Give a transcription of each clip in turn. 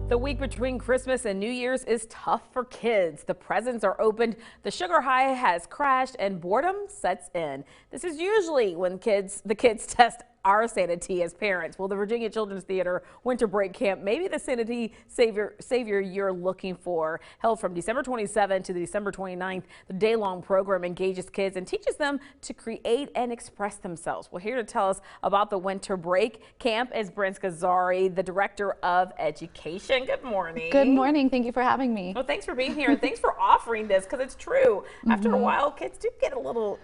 The week between Christmas and New Year's is tough for kids. The presents are opened, the sugar high has crashed, and boredom sets in. This is usually when the kids test our sanity as parents. Well, the Virginia Children's Theater Winter Break Camp may be the sanity savior you're looking for. Held from December 27th to December 29th, the day-long program engages kids and teaches them to create and express themselves. Well, here to tell us about the Winter Break Camp is Brent Scazzari, the Director of Education. Good morning. Good morning. Thank you for having me. Well, thanks for being here and thanks for offering this, because it's true. After a while, kids do get a little,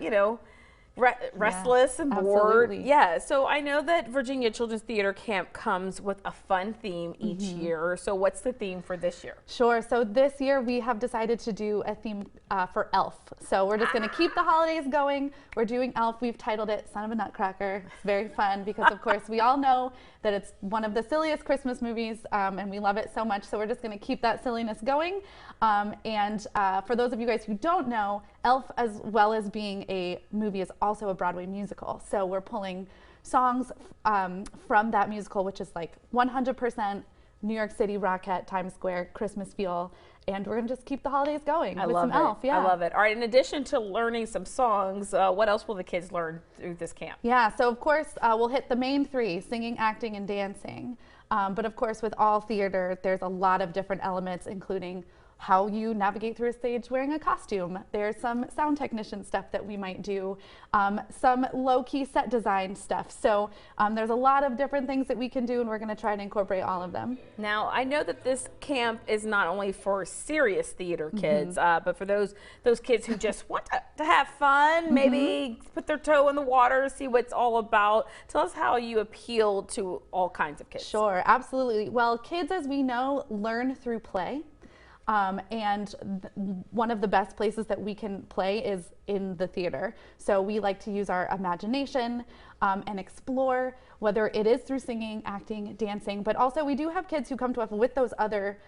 restless and bored. Absolutely. Yeah, so I know that Virginia Children's Theater Camp comes with a fun theme each year. So what's the theme for this year? Sure. So this year we have decided to do a theme for Elf. So we're just going to keep the holidays going. We're doing Elf. We've titled it Son of a Nutcracker. It's very fun because, of course, we all know that it's one of the silliest Christmas movies and we love it so much. So we're just going to keep that silliness going. For those of you guys who don't know, Elf, as well as being a movie, is also a Broadway musical. So we're pulling songs from that musical, which is like 100% New York City, Rockette, Times Square, Christmas feel, and we're gonna just keep the holidays going with some Elf. Yeah, I love it. All right, in addition to learning some songs, what else will the kids learn through this camp? Yeah, so of course we'll hit the main three: singing, acting, and dancing. But of course, with all theater, there's a lot of different elements, including how you navigate through a stage wearing a costume. There's some sound technician stuff that we might do, some low-key set design stuff. So there's a lot of different things that we can do, and we're gonna try to incorporate all of them. Now, I know that this camp is not only for serious theater kids, but for those kids who just want to have fun, maybe put their toe in the water, see what it's all about. Tell us how you appeal to all kinds of kids. Sure, absolutely. Well, kids, as we know, learn through play. One of the best places that we can play is in the theater. So we like to use our imagination and explore, whether it is through singing, acting, dancing, but also we do have kids who come to us with those other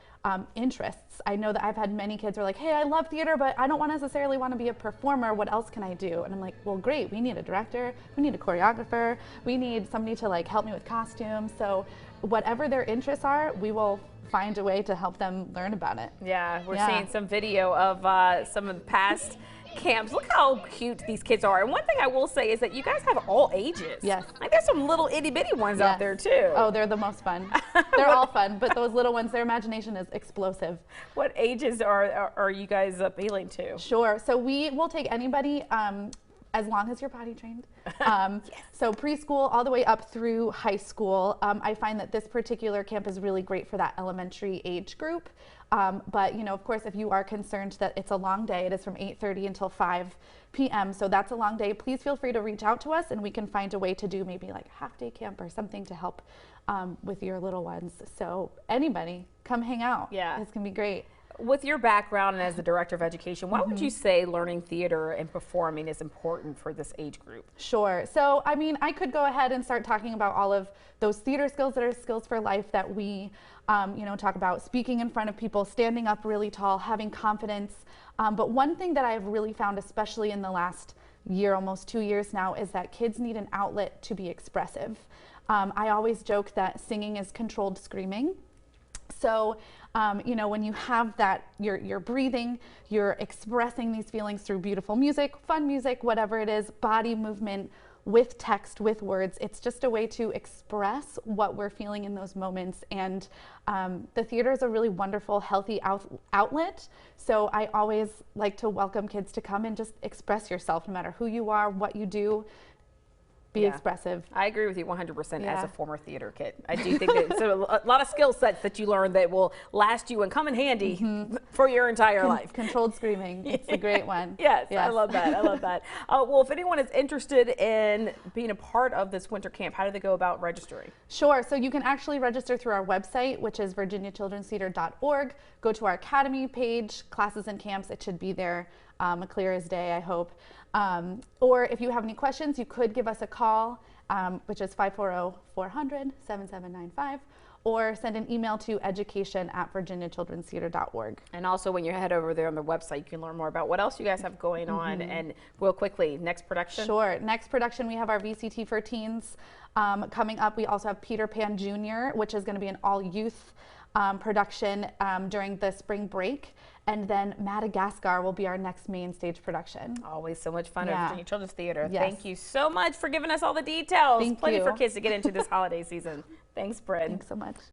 interests. I know that I've had many kids who are like, hey, I love theater, but I don't necessarily want to be a performer. What else can I do? And I'm like, well, great. We need a director. We need a choreographer. We need somebody to like help me with costumes. So whatever their interests are, we will find a way to help them learn about it. Yeah, we're seeing some video of some of the past camps. Look how cute these kids are. And one thing I will say is that you guys have all ages. Yes. Like there's some little itty bitty ones out there too. Oh, they're the most fun. They're all fun, but those little ones, their imagination is explosive. What ages are you guys appealing to? Sure. So we will take anybody as long as you're potty trained. Yes. So preschool all the way up through high school. I find that this particular camp is really great for that elementary age group. But of course, if you are concerned that it's a long day, it is from 8:30 until 5 p.m. So that's a long day. Please feel free to reach out to us and we can find a way to do maybe like a half-day camp or something to help with your little ones. So anybody, come hang out. Yeah. It's gonna be great. With your background and as the Director of Education, why would you say learning theater and performing is important for this age group? Sure. So, I mean, I could go ahead and start talking about all of those theater skills that are skills for life that we, talk about: speaking in front of people, standing up really tall, having confidence. But one thing that I've really found, especially in the last year, almost 2 years now, is that kids need an outlet to be expressive. I always joke that singing is controlled screaming. So, when you have that, you're breathing, you're expressing these feelings through beautiful music, fun music, whatever it is, body movement, with text, with words. It's just a way to express what we're feeling in those moments. And the theater is a really wonderful, healthy outlet. So I always like to welcome kids to come and just express yourself, no matter who you are, what you do. Be expressive. I agree with you 100% as a former theater kid. I do think that it's a lot of skill sets that you learn that will last you and come in handy for your entire life. Controlled screaming. It's a great one. Yes, I love that. I love that. Well, if anyone is interested in being a part of this winter camp, how do they go about registering? Sure. So you can actually register through our website, which is virginiachildrenstheater.org. Go to our Academy page, classes and camps. It should be there, clear as day, I hope. Or if you have any questions, you could give us a call, which is 540-400-7795, or send an email to education@virginiachildrenstheater.org. And also, when you head over there on the website, you can learn more about what else you guys have going on. And real quickly, next production? Sure. Next production, we have our VCT for Teens coming up. We also have Peter Pan Jr., which is going to be an all-youth production during the spring break. And then Madagascar will be our next main stage production. Always so much fun at Yeah. Virginia Children's Theater. Yes. Thank you so much for giving us all the details. Thank Plenty you. for kids to get into this holiday season. Thanks, Bryn. Thanks so much.